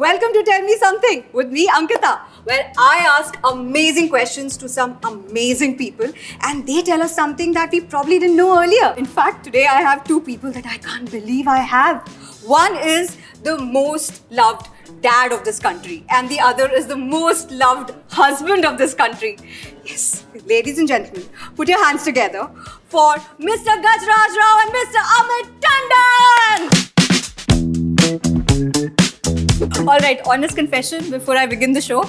Welcome to Tell Me Something with me, Ankita, where I ask amazing questions to some amazing people and they tell us something that we probably didn't know earlier. In fact, today I have two people that I can't believe I have. One is the most loved dad of this country and the other is the most loved husband of this country. Yes, ladies and gentlemen, put your hands together for Mr. Gajraj Rao and Mr. Amit Tandon! Alright, honest confession before I begin the show.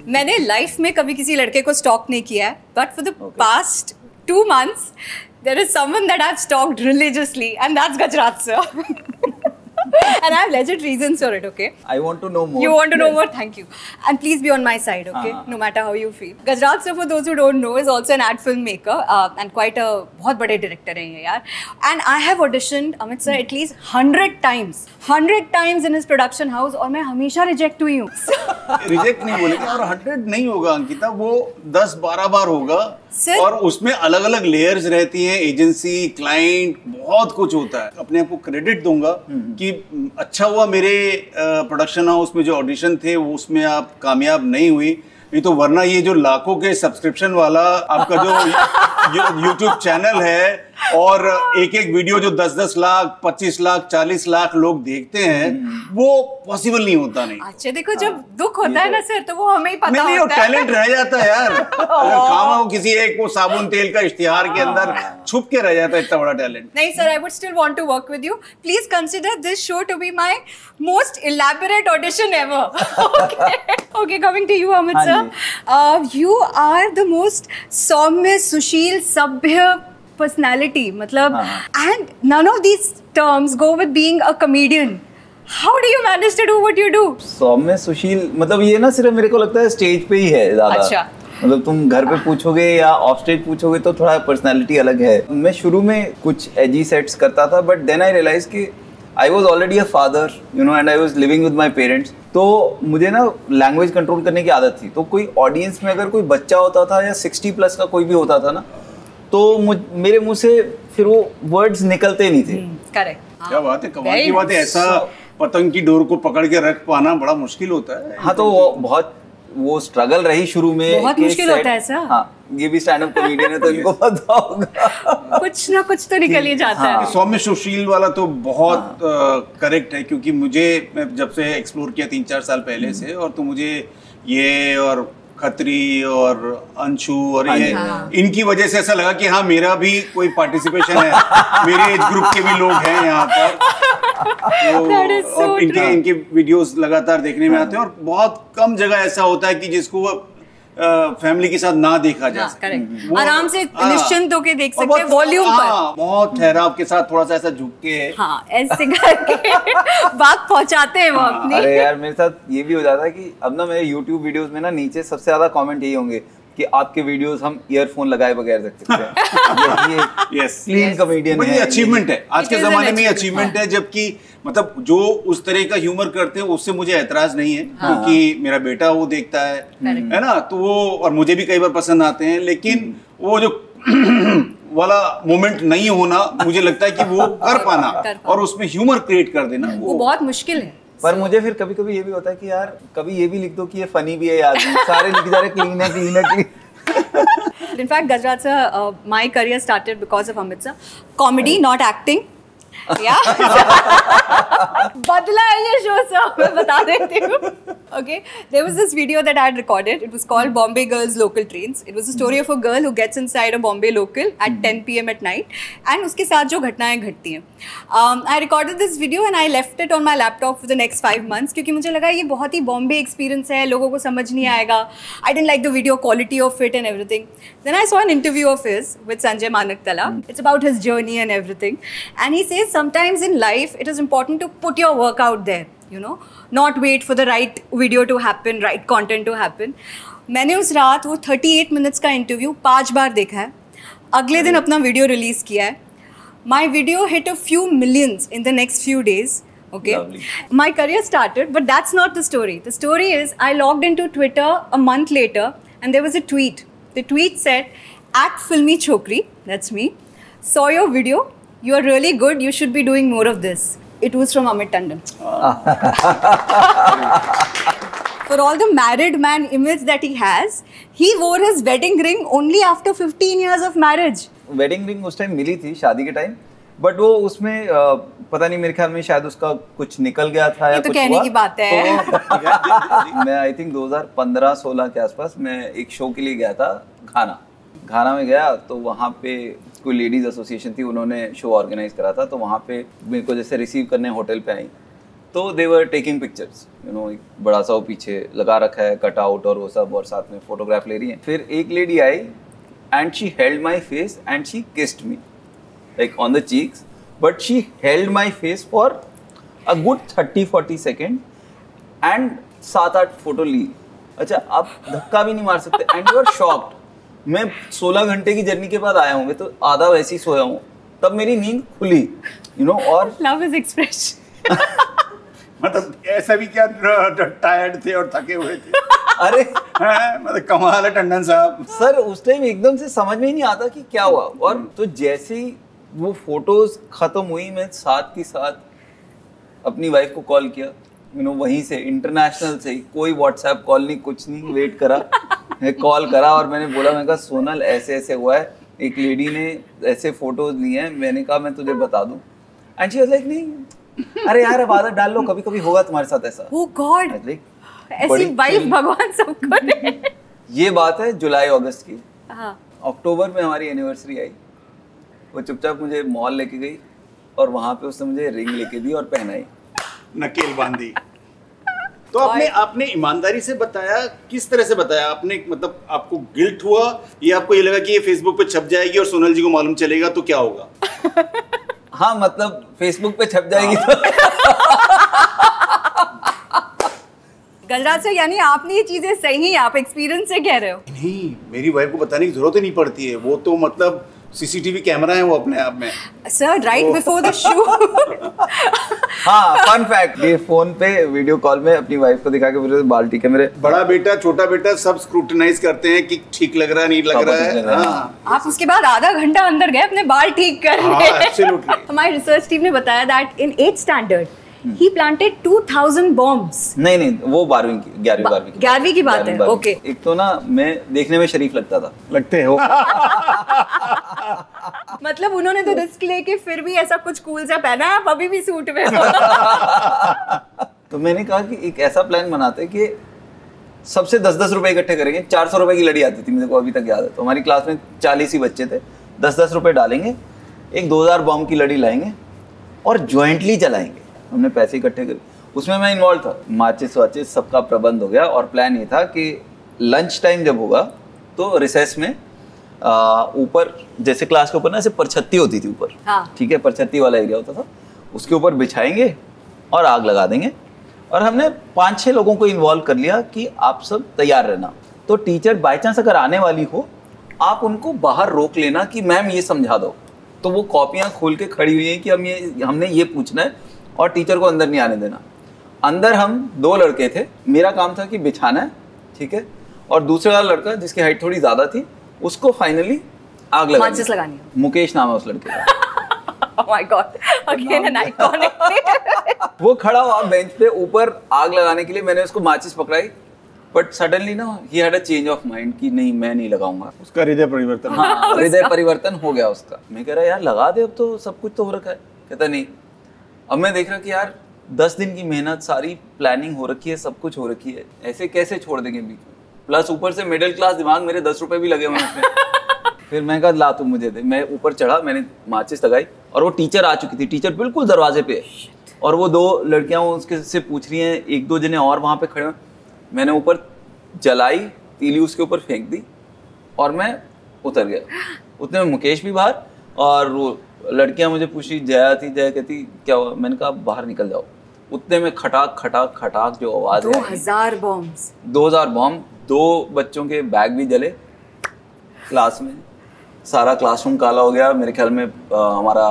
मैंने life में कभी किसी लड़के को stock नहीं किया है, but for the past 2 months, there is someone that I've stalked religiously, and that's Gajraj sir. And I have legit reasons for it, okay? I want to know more. You want to know more? Thank you. And please be on my side, okay? No matter how you feel. Gajraj sir, for those who don't know, is also an ad filmmaker and quite a बहुत बड़े director हैं ये यार. And I have auditioned Amit sir at least 100 times. 100 times in his production house और मैं हमेशा reject हुई हूँ. Reject नहीं बोलेंगे और 100 नहीं होगा अंकिता, वो 10-12 बार होगा. Sir? और उसमें अलग अलग लेयर्स रहती हैं, एजेंसी, क्लाइंट, बहुत कुछ होता है. अपने आप को क्रेडिट दूंगा कि अच्छा हुआ मेरे प्रोडक्शन हाउस में जो ऑडिशन थे वो उसमें आप कामयाब नहीं हुई, नहीं तो वरना ये जो लाखों के सब्सक्रिप्शन वाला आपका जो यूट्यूब चैनल है और एक एक वीडियो जो 10-10 लाख, 25 लाख, 40 लाख लोग देखते हैं, वो पॉसिबल नहीं होता. नहीं अच्छा देखो, जब दुख होता है ना सर तो वो हमें ही पता नहीं, होता है. टैलेंट रह जाता है यार. अगर काम हो किसी एक वो साबुन तेल का इश्तिहार के अंदर छुप के रह जाता है इतना बड़ा टैलेंट. नहीं sir, I would still want to work with you. Please consider this show to be my most elaborate audition ever. Okay, coming to you, Amit sir. You are the most सौम्य, सुशील, सभ्य personality, मतलब, and none of these terms go with being a comedian. How do you manage to do what you do? सौम्य सुशील मतलब ये ना सिर्फ मेरे को लगता है स्टेज पे ही है ज्यादा. अच्छा. मतलब तुम घर पे पूछोगे या ऑफ स्टेज पूछोगे तो थोड़ा पर्सनालिटी अलग है. मैं शुरू में कुछ एजी सेट्स करता था, बट देन आई रियलाइज कि I was already a father, you know, and I was living with my parents. तो मुझे ना लैंग्वेज कंट्रोल करने की आदत थी. तो कोई ऑडियंस में अगर कोई बच्चा होता था या 60+ का कोई भी होता था ना, तो मेरे मुंह से फिर वो वर्ड्स निकलते नहीं थे. करेक्ट. क्या बात है, कमाल की बात है. ऐसा पतंग की डोर को पकड़ के रख पाना बड़ा मुश्किल होता है. हाँ, तो वो स्ट्रगल रही शुरू में. बहुत मुश्किल होता है ऐसा. हाँ, ये भी स्टैंड अप कॉमेडियन है तो इनको पता होगा. कुछ ना कुछ तो निकल ही जाता है. सौम्य सुशील वाला तो बहुत करेक्ट है, क्योंकि मुझे जब से एक्सप्लोर किया 3-4 साल पहले से, और तो मुझे ये और खत्री और अंशु और ये इनकी वजह से ऐसा लगा कि हाँ मेरा भी कोई पार्टिसिपेशन है. मेरे एज ग्रुप के भी लोग हैं यहाँ पर. तो और इनके वीडियोस लगातार देखने में आते हैं, और बहुत कम जगह ऐसा होता है कि जिसको फैमिली के साथ ना देखा जा सके. आराम से निश्चिंत होके देख सकते हैं वॉल्यूम पर. बहुत ठहराव के साथ, थोड़ा सा ऐसा झुक के, हाँ ऐसे करके बात पहुंचाते हैं वो अपनी. अरे यार, मेरे साथ ये भी हो जाता है कि अब ना मेरे YouTube वीडियोस में ना नीचे सबसे ज्यादा कमेंट यही होंगे कि आपके वीडियोस हम ईयरफोन लगाए बगैर देख सकते हैं. ये क्लीन कॉमेडियन है. अचीवमेंट है आज के जमाने में, अचीवमेंट है. जबकि मतलब जो उस तरह का ह्यूमर करते हैं उससे मुझे ऐतराज नहीं है, क्योंकि मेरा बेटा वो देखता है ना, तो वो और मुझे भी कई बार पसंद आते हैं. लेकिन वो जो वाला मोमेंट नहीं होना, मुझे लगता है कि वो कर पाना और उसमें ह्यूमर क्रिएट कर देना वो बहुत मुश्किल है. पर मुझे फिर कभी कभी ये भी होता है कि यार कभी ये भी लिख दो कि ये फनी भी है यार. सारे लिख जा रहे क्लीन है, क्लीन है, clean. In fact, Gajraj sir, my career started because of Amit sir. Comedy, not acting. Yeah. बदला है ये शो सर, मैं बता देती हूँ. Okay, there was this video that I had recorded. It was called Bombay Girls Local Trains. It was the story of a girl who gets inside a Bombay local at 10 PM at night, and उसके साथ जो घटनाएं घटती हैं. I recorded this video and I left it on my laptop for the next 5 months क्योंकि मुझे लगा ये बहुत ही बॉम्बे एक्सपीरियंस है, लोगों को समझ नहीं आएगा. I didn't like the video quality of it and everything. Then I saw an interview of his with Sanjay Manaktala. It's about his journey and everything, and he says sometimes in life it is important to put your work out there, you know, not wait for the right video to happen, right content to happen. मैंने उस रात वो 38 minutes का interview 5 बार देखा है. अगले दिन अपना वीडियो रिलीज किया है. My video hit a few millions in the next few days. Okay, lovely. My career started, but that's not the story. The story is I logged into Twitter a month later and there was a tweet. The tweet said, @filmy chokri, that's me, saw your video, you are really good, you should be doing more of this. It was from Amit Tandon. For all the married man image that he has, he wore his wedding ring only after 15 years of marriage. Wedding ring उस time मिली थी शादी के time, but वो उसमें पता नहीं, मेरे ख्याल में शायद उसका कुछ निकल गया था या ये तो कुछ कहने हुआ। की बात है। तो मैं आई थिंक 2015-16 के आसपास मैं एक शो के लिए गया था घाना में गया, तो वहाँ पे कोई लेडीज एसोसिएशन थी, उन्होंने शो ऑर्गेनाइज करा था, तो वहाँ पे मेरे को जैसे रिसीव करने होटल पे आई, तो they were taking pictures, you know, एक बड़ा सा वो पीछे लगा रखा है कट आउट और वो सब, और साथ में फोटोग्राफ ले रही है। फिर एक लेडी आई and she held my face and she kissed me like on the cheeks, but she held my face for a good 30-40 second and 7-8 photo ली। अच्छा, आप धक्का भी नहीं मार सकते एंड यू आर शॉक्ड। मैं 16 घंटे की जर्नी के बाद आया हूँ, मैं तो आधा वैसे ही सोया हूँ, तब मेरी नींद खुली, यू नो। और Love his expression. मतलब ऐसा भी क्या टायर्ड थे और थके हुए थे? अरे मतलब कमाल है टंडन साहब। सर, उस टाइम एकदम से समझ में ही नहीं आता कि क्या हुआ। और तो जैसे ही वो फोटोज खत्म हुई, मैं साथ ही साथ अपनी वाइफ को कॉल किया, यू नो, वहीं से इंटरनेशनल से ही, कोई व्हाट्सएप कॉल नहीं, कुछ नहीं, वेट करा, कॉल करा और मैंने बोला, मैंने कहा सोनल ऐसे ऐसे हुआ है, एक लेडी ने ऐसे फोटोज लिए हैं, मैंने कहा मैं तुझे बता दूं। एंड शी वाज लाइक, नहीं अरे यार अब आदत डाल लो, कभी कभी होगा तुम्हारे साथ ऐसा। Oh God. ऐसी वाइफ भगवान सबको दे। ये बात है जुलाई अगस्त की। हाँ। अक्टूबर में हमारी एनिवर्सरी आई, वो चुपचाप मुझे मॉल लेके गई और वहाँ पे उसने मुझे रिंग लेके दी और पहनाई, नकेल बांधी। तो आपने ईमानदारी से बताया, किस तरह से बताया आपने? मतलब आपको गिल्ट हुआ या आपको ये लगा कि ये फेसबुक पे छप जाएगी और सोनल जी को मालूम चलेगा तो क्या होगा? हाँ, मतलब फेसबुक पे छप जाएगी तो गजराज सर, यानी आपने ये चीजें सही, आप एक्सपीरियंस से कह रहे हो? नहीं, मेरी वाइफ को बताने की जरूरत ही नहीं पड़ती है, वो तो मतलब सीसीटीवी कैमरा है वो अपने आप में। Sir, right before the show. हाँ, फन फैक्ट, ये फोन पे वीडियो कॉल में अपनी वाइफ को दिखा के बोले बाल ठीक है मेरे। बड़ा बेटा छोटा बेटा सब स्क्रूटिनाइज करते हैं कि ठीक लग रहा है नहीं लग रहा है। हाँ। आप उसके बाद आधा घंटा अंदर गए अपने बाल ठीक करने। एब्सोल्युटली। हमारी रिसर्च टीम ने बताया that in 8th standard he planted 2000 bombs. नहीं, वो 11वीं की बात है। ओके। एक तो ना मैं देखने में शरीफ लगता था, लगते हो। मतलब उन्होंने तो रिस्क लेके फिर भी ऐसा कुछ कूल सा पहना है, आप अभी भी सूट में हो। तो मैंने कहा कि एक ऐसा प्लान बनाते कि सबसे 10-10 रुपए इकट्ठे करेंगे। 400 रुपए की लड़ी आती थी, मेरे को अभी तक याद है। तो हमारी क्लास में 40 ही बच्चे थे, 10-10 रुपए डालेंगे, एक 2000 बॉम्ब की लड़ी लाएंगे और ज्वाइंटली जलाएंगे। हमने पैसे इकट्ठे करे, उसमें मैं इन्वॉल्व था, माचिस वाचिस सबका प्रबंध हो गया। और प्लान ये था कि लंच टाइम जब होगा तो रिसेस में ऊपर, जैसे क्लास के ऊपर ना ऐसे परछत्ती होती थी ऊपर, हाँ। ठीक है, परछत्ती वाला एरिया होता था, उसके ऊपर बिछाएंगे और आग लगा देंगे। और हमने 5-6 लोगों को इन्वॉल्व कर लिया कि आप सब तैयार रहना। तो टीचर बाई चांस अगर आने वाली हो, आप उनको बाहर रोक लेना कि मैम ये समझा दो। तो वो कॉपियाँ खोल के खड़ी हुई हैं कि हमने ये पूछना है और टीचर को अंदर नहीं आने देना। अंदर हम 2 लड़के थे, मेरा काम था कि बिछाना है, ठीक है, और दूसरा लड़का जिसकी हाइट थोड़ी ज्यादा थी, उसको फाइनली आग लगानी है। मुकेश नाम है उस लड़के का। Oh my God, again an iconic. वो खड़ा हुआ बेंच पे ऊपर आग लगाने के लिए, मैंने उसको माचिस पकड़ाई, बट सडनली ना he had a change of mind कि नहीं मैं नहीं लगाऊंगा। उसका हृदय परिवर्तन। हाँ, हृदय परिवर्तन हो गया उसका। मैं कह रहा यार लगा दे, अब तो सब कुछ तो हो रखा है। कहता नहीं। अब मैं देख रहा कि यार 10 दिन की मेहनत, सारी प्लानिंग हो रखी है, सब कुछ हो रखी है, ऐसे कैसे छोड़ देंगे बीच में? प्लस ऊपर से मिडिल क्लास दिमाग, मेरे 10 रुपए भी लगे हुए उसमें। फिर मैं कहा ला तू मुझे दे। मैं ऊपर चढ़ा, मैंने माचिस लगाई और वो टीचर आ चुकी थी। टीचर बिल्कुल दरवाजे पे और वो 2 लड़कियां उसके से पूछ रही हैं, 1-2 जने और वहाँ पे खड़े हैं। मैंने ऊपर जलाई, तीली उसके ऊपर फेंक दी और मैं उतर गया। उतने में मुकेश भी बाहर, और वो लड़कियां मुझे पूछी, जया थी, जया कहती क्या हुआ? मैंने कहा बाहर निकल जाओ। उतने में खटाक खटाक खटाक जो आवाज है, 2000 बॉम्ब्स, 2000 बॉम्ब। 2 बच्चों के बैग भी जले, क्लास में सारा क्लासरूम काला हो गया। मेरे ख्याल में हमारा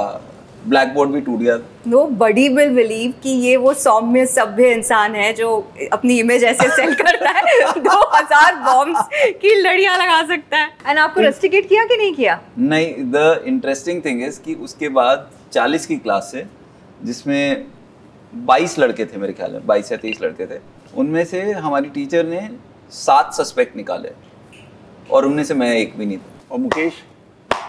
ब्लैक बोर्ड भी टूट गया। Nobody will believe कि ये वो सौम्य सभ्य इंसान है जो अपनी इमेज ऐसे सेल करता है, 2000 बॉम्ब्स की लड़ियां लगा सकता है। एंड आपको रस्टिकेट किया कि नहीं किया? नहीं, द इंटरेस्टिंग थिंग इज कि उसके बाद 40 की क्लास से, जिसमें 22 लड़के थे मेरे ख्याल में, 22 या 23 लड़के थे। उनमें से हमारी टीचर ने 7 सस्पेक्ट निकाले और उनमें से मैं एक भी नहीं था। और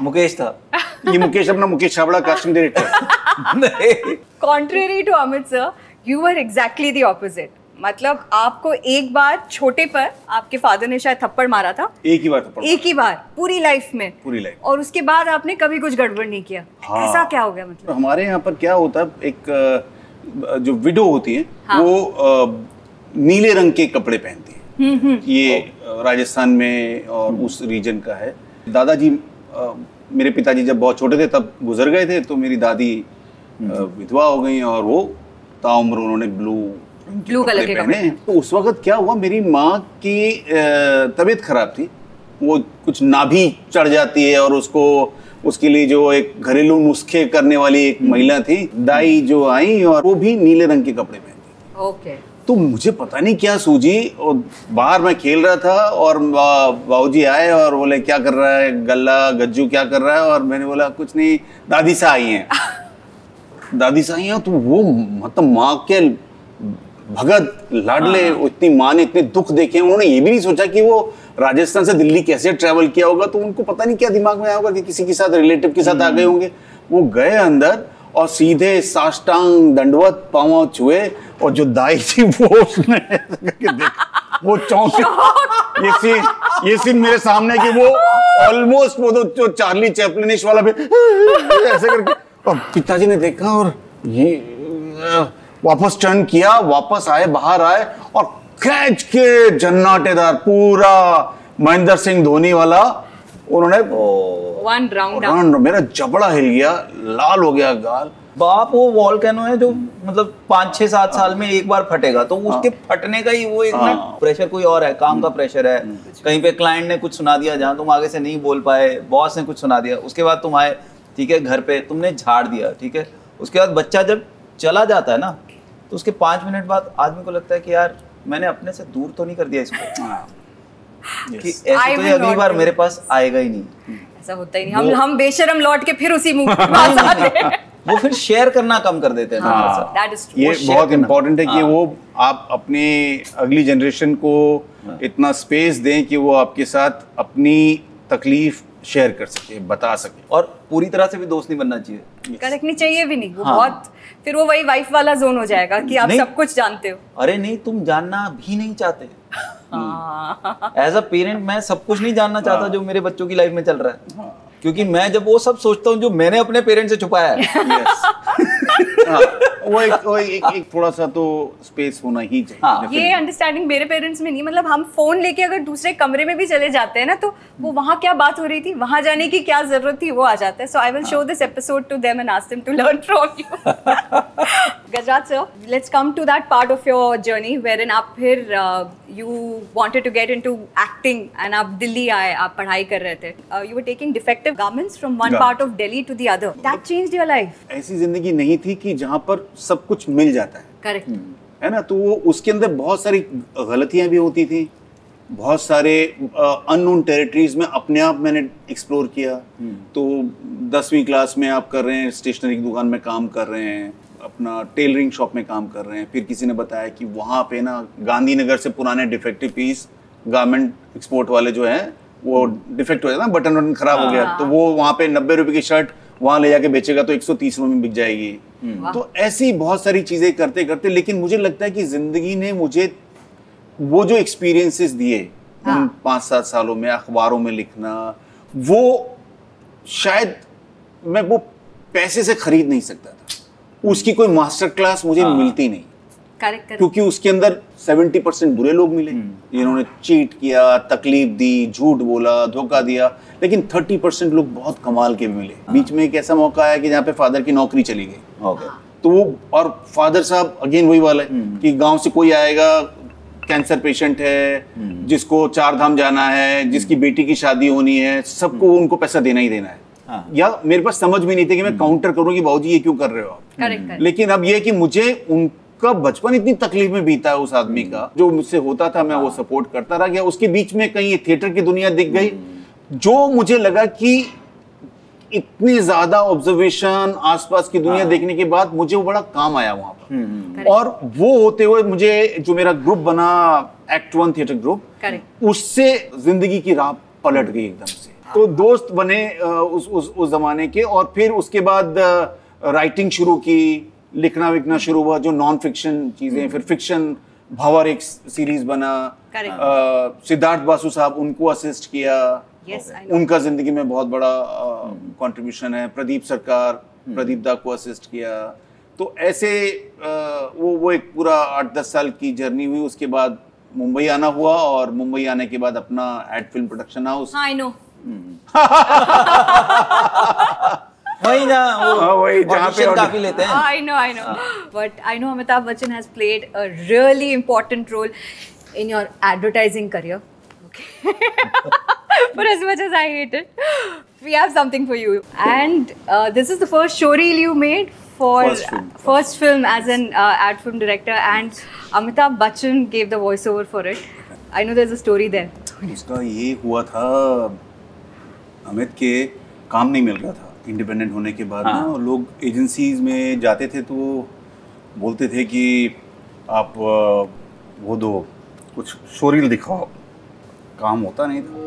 मुकेश था। ये मुकेश अपना मुकेश छाबड़ा कास्टिंग डायरेक्टर। नहीं। Contrary to Amit sir, you were exactly the opposite. मतलब आपको एक बार छोटे पर आपके फादर ने शायद थप्पड़ मारा था, एक ही बार थप्पड़, एक ही बार पूरी लाइफ में, पूरी लाइफ, और उसके बाद आपने कभी कुछ गड़बड़ नहीं किया। हाँ। ऐसा क्या हो गया मतलब? तो हमारे यहाँ पर क्या होता है, एक जो विडो होती है, हाँ, वो नीले रंग के कपड़े पहनती है। ये राजस्थान में और उस रीजन का है। दादाजी, मेरे पिताजी जब बहुत छोटे थे तब गुजर गए थे, तो मेरी दादी विधवा हो गई और वो ताउम्र उन्होंने ब्लू कलर के कपड़े। तो उस वक्त क्या हुआ, मेरी माँ की तबीयत खराब थी, वो कुछ नाभि चढ़ जाती है और उसके लिए जो एक घरेलू नुस्खे करने वाली एक महिला थी, दाई जो आई, और वो भी नीले रंग के कपड़े पहनती। ओके। तो मुझे पता नहीं क्या सूझी, और बाहर मैं खेल रहा था और बाबूजी आए और बोले क्या कर रहा है गल्ला गज्जू, क्या कर रहा है? और मैंने बोला कुछ नहीं, दादी सा आई हैं। दादी सा आई हैं। तो वो मतलब माँ के भगत लाडले, इतनी माँ ने इतने दुख देखे, उन्होंने ये भी नहीं सोचा कि वो राजस्थान से दिल्ली कैसे ट्रैवल किया होगा। तो उनको पता नहीं क्या दिमाग में आया होगा कि किसी के साथ, रिलेटिव के साथ आ गए होंगे। वो गए अंदर और सीधे साष्टांग दंडवत पाँव छुए, और जो दाई थी वो उसने वो चौंकी। ये सीन मेरे सामने कि वो ऑलमोस्ट वो तो जो चार्ली चैपलिनिश वाला भी ऐसे करके, और पिताजी ने देखा और ये वापस टर्न किया, वापस आए, बाहर आए और खींच के जन्नाटेदार पूरा महेंद्र सिंह धोनी वाला उन्होंने वन राउंड, मेरा जबड़ा हिल गया, लाल हो गया गाल। बाप वो वॉल्केनो है जो मतलब 5-6-7 साल में एक बार फटेगा, तो उसके फटने का ही वो एक ना प्रेशर कोई और है, काम का प्रेशर है, कहीं पे क्लाइंट ने कुछ सुना दिया जहाँ तुम आगे से नहीं बोल पाए, बॉस ने कुछ सुना दिया, उसके बाद तुम आए, ठीक है, घर पे तुमने झाड़ दिया, ठीक है, उसके बाद बच्चा जब चला जाता है ना, तो उसके 5 मिनट बाद आदमी को लगता है कि यार मैंने अपने से दूर तो नहीं कर दिया इसको, कि ऐसे तो ये अगली बार मेरे पास आएगा ही नहीं। ऐसा होता ही नहीं, हम बेशरम लौट के फिर उसी मुंह के पास आते हैं। वो फिर शेयर करना कम कर देते हैं। That is true. ये बहुत इम्पोर्टेंट है कि वो आप अपने अगली जनरेशन को इतना स्पेस दें कि वो आपके साथ अपनी तकलीफ शेयर कर सके, बता सके, और पूरी तरह से भी दोस्त नहीं बनना चाहिए, करनी चाहिए भी नहीं। वो बहुत फिर वो वही वाइफ वाला जोन हो जाएगा कि आप सब कुछ जानते हो। अरे नहीं, तुम जानना भी नहीं चाहते। एज अ पेरेंट मैं सब कुछ नहीं जानना चाहता जो मेरे बच्चों की लाइफ में चल रहा है, क्योंकि मैं जब वो सब सोचता हूँ जो मैंने अपने पेरेंट्स से छुपाया है। वो एक थोड़ा सा तो स्पेस होना ही चाहिए। ये अंडरस्टैंडिंग मेरे पेरेंट्स में नहीं, मतलब हम फोन लेके अगर दूसरे कमरे में भी चले जाते हैं ना, तो वो वहाँ क्या बात हो रही थी, वहाँ जाने की क्या जरूरत थी, वो आ जाता है। So I will show this episode to them and ask them to learn from you. Gajraj sir, let's come to that part of your journey wherein आप फिर you wanted to get into acting and आप दिल्ली आए, आप पढ़ाई कर रहे थे, you were taking defective garments from one part of Delhi to the other, that changed your life. ऐसी जिंदगी नहीं थी कि जहाँ पर सब कुछ मिल जाता है, करेक्ट है ना, तो वो उसके अंदर बहुत सारी गलतियां भी होती थी, बहुत सारे अननोन टेरिटरीज में अपने आप मैंने एक्सप्लोर किया। तो 10वीं क्लास में आप कर रहे हैं, स्टेशनरी की दुकान में काम कर रहे हैं, अपना टेलरिंग शॉप में काम कर रहे हैं, फिर किसी ने बताया कि वहाँ पे ना गांधीनगर से पुराने डिफेक्टिव पीस गारमेंट एक्सपोर्ट वाले जो हैं वो डिफेक्ट हो जाता है, बटन खराब हो गया, तो वो वहाँ पे 90 रुपए की शर्ट वहाँ ले जाके बेचेगा तो 130 रुपए में बिक जाएगी। तो ऐसी बहुत सारी चीजें करते करते, लेकिन मुझे लगता है कि जिंदगी ने मुझे वो जो एक्सपीरियंसेस दिए उन 5-7 सालों में, अखबारों में लिखना, वो शायद मैं वो पैसे से खरीद नहीं सकता था। उसकी कोई मास्टर क्लास मुझे मिलती नहीं, क्योंकि उसके अंदर 70% बुरे लोग मिले जिन्होंने चीट किया, तकलीफ दी, झूठ बोला, धोखा दिया, लेकिन 30% लोग बहुत कमाल के भी मिले। बीच में एक ऐसा मौका आया कि जहाँ पे फादर की नौकरी चली गई, तो वो, और फादर साहब अगेन वही वाला है कि गांव से कोई आएगा, कैंसर पेशेंट है, जिसको 4 धाम जाना है, जिसकी बेटी की शादी होनी है, सबको उनको पैसा देना ही देना है। या मेरे पास समझ भी नहीं थी कि मैं काउंटर करूँ कि बाबूजी ये क्यों कर रहे हो आप। लेकिन अब ये कि मुझे उनका बचपन इतनी तकलीफ में बीता है, उस आदमी का जो मुझसे होता था मैं वो सपोर्ट करता रह गया। उसके बीच में कहीं थिएटर की दुनिया दिख गई, जो मुझे लगा कि इतनी ज्यादा ऑब्जर्वेशन आसपास की दुनिया देखने के बाद मुझे वो बड़ा काम आया वहां पर। और वो होते हुए मुझे जो मेरा ग्रुप बना एक्ट 1 थिएटर ग्रुप, उससे जिंदगी की राह पलट गई एकदम से। तो दोस्त बने उस जमाने के, और फिर उसके बाद राइटिंग शुरू की, लिखना विखना शुरू हुआ, जो नॉन फिक्शन चीजें, फिर फिक्शन भावर एक सीरीज बना, सिद्धार्थ बासु साहब उनको असिस्ट किया। उनका जिंदगी में बहुत बड़ा कंट्रीब्यूशन है। प्रदीप सरकार, प्रदीप दा को असिस्ट किया। तो ऐसे वो एक पूरा 8-10 साल की जर्नी हुई। उसके बाद मुंबई आना हुआ, और मुंबई आने के बाद अपना ad film production house. I know वही ना, वही जहाँ पे काफी लेते हैं। I know. But I know Amitabh Bachchan has played a really important role in your advertising career. Okay. For as much as I hate it, we have something for you. And this is the first showreel you made for first film as an ad film director, and Amitabh Bachchan gave the voiceover for it. I know there's a story there. इसका ये हुआ था, अमित के काम नहीं मिल रहा था independent होने के बाद ना। लोग एजेंसीज में जाते थे तो बोलते थे कि आप वो दो, कुछ शोरील दिखाओ, काम होता नहीं था।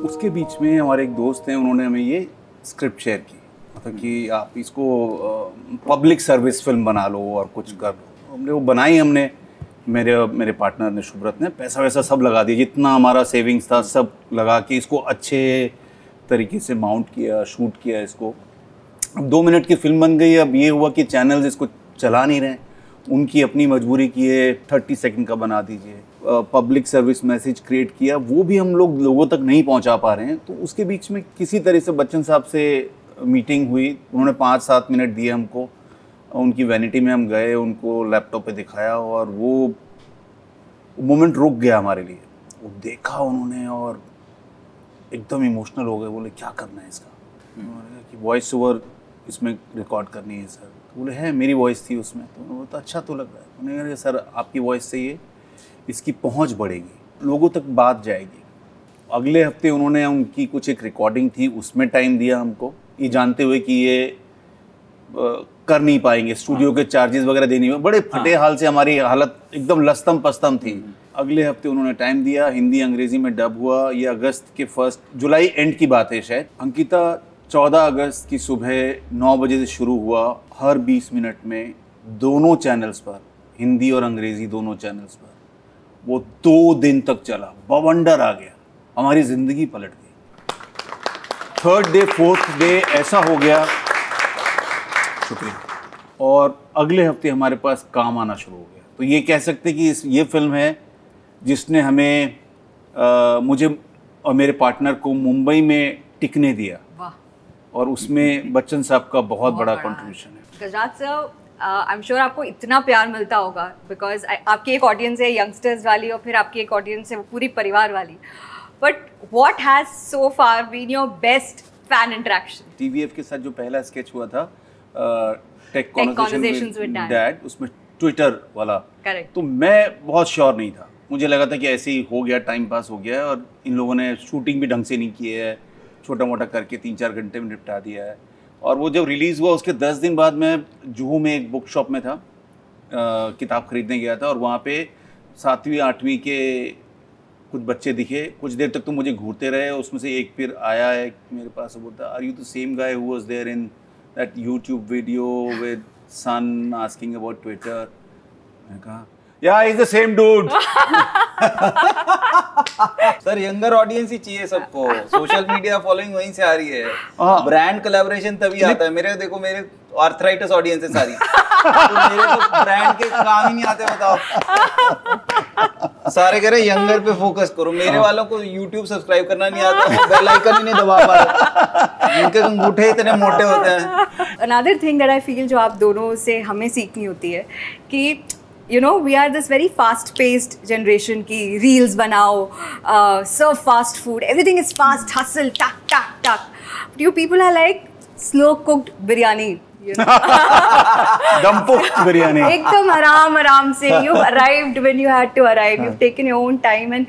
उसके बीच में हमारे एक दोस्त हैं, उन्होंने हमें ये स्क्रिप्ट शेयर की, मतलब कि आप इसको पब्लिक सर्विस फिल्म बना लो और कुछ कर लो। हमने वो बनाई, हमने मेरे पार्टनर ने, शुभ्रत ने, पैसा वैसा सब लगा दिया, जितना हमारा सेविंग्स था सब लगा के इसको अच्छे तरीके से माउंट किया, शूट किया इसको। अब 2 मिनट की फिल्म बन गई। अब ये हुआ कि चैनल्स इसको चला नहीं रहे, उनकी अपनी मजबूरी की है, 30 सेकंड का बना दीजिए। पब्लिक सर्विस मैसेज क्रिएट किया, वो भी हम लोगों तक नहीं पहुंचा पा रहे हैं। तो उसके बीच में किसी तरह से बच्चन साहब से मीटिंग हुई, उन्होंने 5-7 मिनट दिए हमको। उनकी वैनिटी में हम गए, उनको लैपटॉप पे दिखाया, और वो मोमेंट रुक गया हमारे लिए। वो देखा उन्होंने और एकदम इमोशनल हो गए। बोले क्या करना है इसका? कि वॉइस ओवर इसमें रिकॉर्ड करनी है सर। तो बोले है, मेरी वॉइस थी उसमें। तो उन्होंने तो अच्छा तो लग रहा है। उन्होंने कहा सर आपकी वॉइस से ये इसकी पहुंच बढ़ेगी, लोगों तक बात जाएगी। अगले हफ्ते उन्होंने उनकी कुछ एक रिकॉर्डिंग थी, उसमें टाइम दिया हमको, ये जानते हुए कि ये कर नहीं पाएंगे, स्टूडियो के चार्जेस वगैरह देने में बड़े फटे हाल से हमारी हालत एकदम लस्तम पस्तम थी। अगले हफ्ते उन्होंने टाइम दिया, हिंदी अंग्रेजी में डब हुआ। ये अगस्त के जुलाई एंड की बात है शायद। अंकिता 14 अगस्त की सुबह 9 बजे से शुरू हुआ। हर 20 मिनट में दोनों चैनल्स पर, हिंदी और अंग्रेजी दोनों चैनल्स पर, वो 2 दिन तक चला। बवंडर आ गया, हमारी जिंदगी पलट गई। 3rd डे 4th डे ऐसा हो गया, शुक्रिया, और अगले हफ्ते हमारे पास काम आना शुरू हो गया। तो ये कह सकते कि ये फिल्म है जिसने हमें मुझे और मेरे पार्टनर को मुंबई में टिकने दिया। और उसमें बच्चन साहब का बहुत बड़ा कंट्रीब्यूशन है। गजराज सर, आई एम श्योर आपको इतना प्यार मिलता होगा, बिकॉज आपकी एक ऑडियंस है यंगस्टर्स वाली, और फिर आपकी एक ऑडियंस है वो पूरी परिवार वाली। But what has so far been your best fan interaction? TVF के साथ जो पहला स्केच हुआ था, टेक कॉन्वर्सेशंस विद डैड, उसमें ट्विटर वाला, तो मैं बहुत श्योर नहीं था। मुझे लगा था कि ऐसे ही हो गया, टाइम पास हो गया है, और इन लोगों ने शूटिंग भी ढंग से नहीं की है, छोटा मोटा करके 3-4 घंटे में निपटा दिया है। और वो जब रिलीज़ हुआ उसके 10 दिन बाद मैं जुहू में एक बुक शॉप में था, किताब खरीदने गया था, और वहाँ पे 7वीं 8वीं के कुछ बच्चे दिखे। कुछ देर तक तो मुझे घूरते रहे। उसमें से एक फिर आया है मेरे पास, बोलता, are you the same guy who was there in that YouTube video with son asking about Twitter? मैंने कहा, yeah is the same dude. Sir younger audience ही चाहिए सबको, सोशल मीडिया फॉलोइंग वहीं से आ रही है। ब्रांड कोलैबोरेशन तभी आता है। मेरे आर्थराइटिस ऑडियंस है सारी। तो मेरे तो ब्रांड के काम ही नहीं आते, बताओ। सारे कह रहे यंगर पे फोकस करो, मेरे वालों को YouTube सब्सक्राइब करना नहीं आता, बेल आइकन ही नहीं दबा पा रहे, उनके अंगूठे इतने मोटे होते हैं। Another thing that I feel जो आप दोनों से हमें सीखनी होती है कि you know we are this very fast paced generation की reels बनाओ, serve fast food, everything is fast, hustle, tuck tuck tuck. But you people are like slow cooked biryani, you know? दम पुख्त बिरयानी, एकदम आराम से। You've arrived when you had to arrive, you've taken your own time, and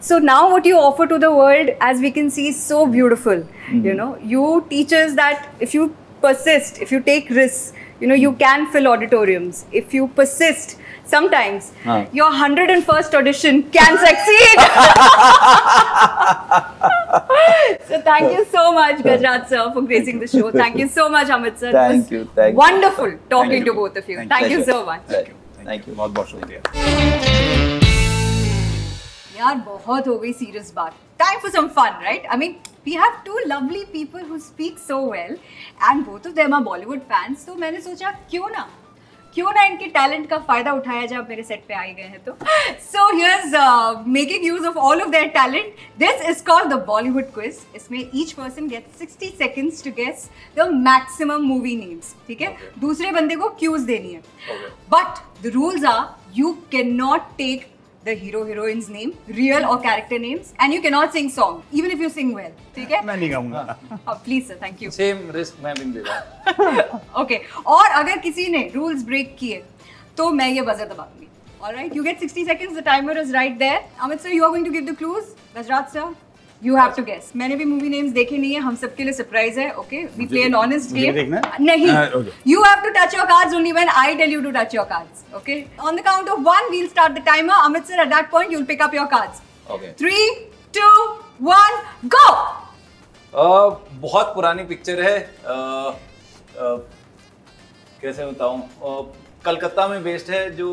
So now what you offer to the world, as we can see, is so beautiful. You know, you teach us that if you persist, if you take risks, you know, you can fill auditoriums. If you persist, sometimes your 101st audition can succeed. So thank you so much, Gajraj sir, for gracing the show. Thank you so much, Amit sir. Thank you. Thank you. Wonderful talking to both of you. Thank you so much. Thank you. बहुत बहुत शुक्रिया। यार बहुत हो गई serious बात. Time for some fun, right? I mean, we have two lovely people who speak so well, and both of them are Bollywood fans. तो मैंने सोचा क्यों ना इनके टैलेंट का फायदा उठाया जाए, मेरे सेट पे आए गए हैं तो. So here's making use of all of their talent. This is called the Bollywood quiz. इसमें each person gets 60 seconds to guess the maximum movie names. ठीक है? दूसरे बंदे को cues देनी है. But the rules are you cannot take the hero/heroine's name, real or character names, and you cannot sing song, even if you sing well. ठीक है? मैं नहीं गाऊंगा। Please sir, thank you. Same risk मैं भी ले रहा हूँ। Okay. और अगर किसी ने rules break किए, तो मैं ये buzzer दबा दूँगी. All right, you get 60 seconds. The timer is right there. Amit sir, you are going to give the clues. Gajraj sir, you have to guess. मैंने भी movie names देखे नहीं है, हम सबके लिए surprise है. Okay, we play an honest game. देखना है? नहीं. Okay. You have to touch your cards only when I tell you to touch your cards. Okay. On the count of 1, we'll start the timer. Amit sir, at that point, you'll pick up your cards. Okay. 3, 2, 1, go. बहुत पुरानी picture है। कैसे बताऊं? कलकत्ता में based है, जो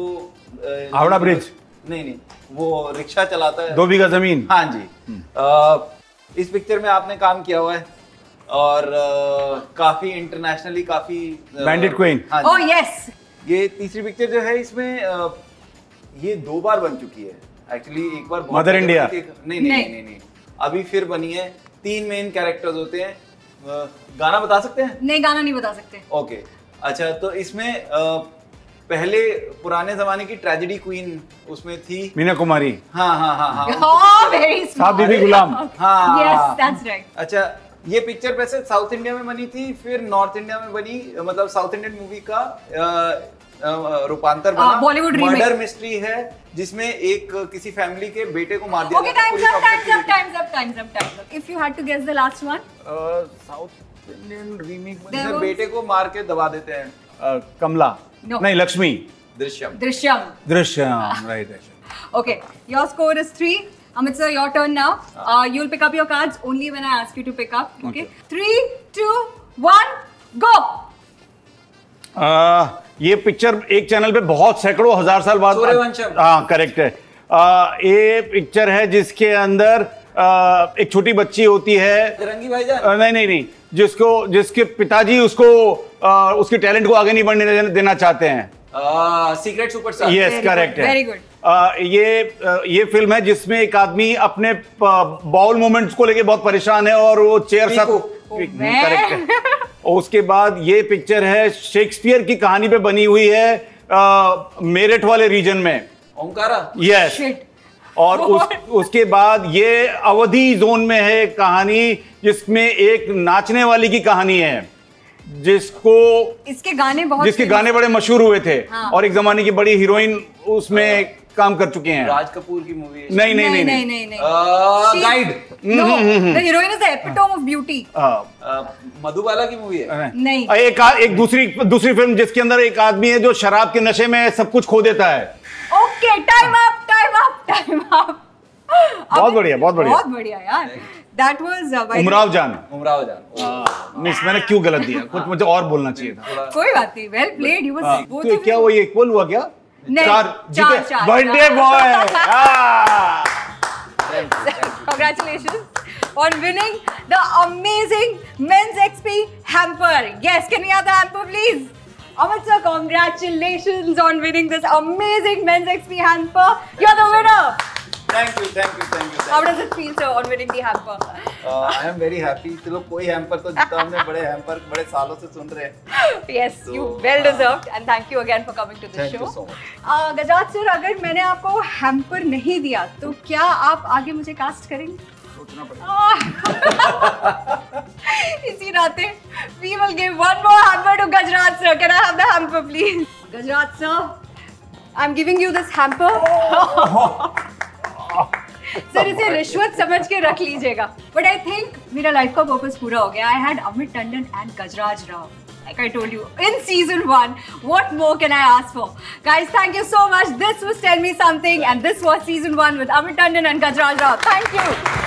Howrah bridge. नहीं, वो रिक्शा चलाता है। 2 बीघा जमीन। हाँ जी। इस पिक्चर में आपने काम किया हुआ है और काफी इंटरनेशनली काफी बैंडिट क्वीन। हाँ Oh yes. ये तीसरी पिक्चर जो है, इसमें ये 2 बार बन चुकी है एक्चुअली। एक बार मदर इंडिया। नहीं, अभी फिर बनी है। 3 मेन कैरेक्टर्स होते हैं। गाना बता सकते हैं? नहीं, गाना नहीं बता सकते। ओके, अच्छा, तो इसमें पहले पुराने जमाने की ट्रेजेडी क्वीन उसमें थी, मीना कुमारी। हाँ। Oh, very smart. साहब बीबी गुलाम। हाँ, Yes, that's right. अच्छा, ये पिक्चर वैसे साउथ इंडिया में बनी थी, फिर नॉर्थ इंडिया में बनी, मतलब साउथ इंडियन मूवी का रूपांतर बना। बॉलीवुड रीमेक। मर्डर मिस्ट्री है, जिसमें एक किसी फैमिली के बेटे को मार दिया Okay, time's up. If you had to guess the last one. South Indian remake जिसमें बेटे को मार के दबा देते हैं। कमला। No. नहीं, Lakshmi. Drishyam. Right. Okay, your score is 3. Amit sir, your turn now. You'll pick up your cards only when I ask you to pick up. Okay. 3, 2, 1, go. ये पिक्चर एक चैनल पे बहुत सैकड़ों हजार साल बाद। सूर्यवंशम। हाँ, करेक्ट है। ये पिक्चर है जिसके अंदर एक छोटी बच्ची होती है। रंगी भाईजान। नहीं, जिसके पिताजी उसको उसके टैलेंट को आगे नहीं बढ़ने देना चाहते हैं। Secret superstar. यस, करेक्ट है। Very good. ये फिल्म है जिसमें एक आदमी अपने बाउल मोमेंट्स को लेके बहुत परेशान है और वो चेयर सब। करेक्ट है। और उसके बाद ये पिक्चर है शेक्सपियर की कहानी पे बनी हुई है, मेरठ वाले रीजन में। ओमकारा। यस। और उसके बाद ये अवधि जोन में है कहानी, जिसमें एक नाचने वाली की कहानी है, जिसके गाने बड़े मशहूर हुए थे। हाँ। और एक जमाने की बड़ी हीरोइन उसमें काम कर चुके हैं। राज कपूर की मूवी है। नहीं। Guide. The heroine is the epitome of beauty. Madhubala की मूवी है। नहीं। एक दूसरी फिल्म जिसके अंदर एक आदमी है जो शराब के नशे में सब कुछ खो देता है। Okay, time up. बहुत बढ़िया यार। That was उमराव जान। मिस, मैंने क्यों गलत दिया? कुछ मुझे और बोलना चाहिए था। कोई बात नहीं, well played. You were both तो क्या वो ये इक्वल हुआ क्या? नहीं, 4 जीते। Birthday boy. Congratulations on winning the amazing Men's XP hamper. Yes, can we have the hamper, please? Amit sir, congratulations on winning this amazing Men's XP hamper. You're the winner. Thank you. How does it feel, sir, on winning the hamper? I am very happy. चलो कोई hamper तो जीता हमने, बड़े hamper बड़े सालों से सुन रहे हैं। Yes, you well deserved, and thank you again for coming to the show. Thank you so much. Gajraj sir, अगर मैंने आपको हैम्पर नहीं दिया तो क्या आप आगे मुझे कास्ट करेंगे? सोचना पड़ेगा। इसी नाते we will give one more hamper to Gajraj sir. Can I have the hamper, please? Gajraj sir, I'm giving you this hamper. Sir इसे रिश्वत समझ के रख लीजिएगा. But I think मेरा लाइफ का पर्पस पूरा हो गया. I had Amit Tandon and Gajraj Rao. Like I told you, in season 1, what more can I ask for? Guys, thank you so much. This was Tell Me Something, and this was season 1 with Amit Tandon and Gajraj Rao. Thank you.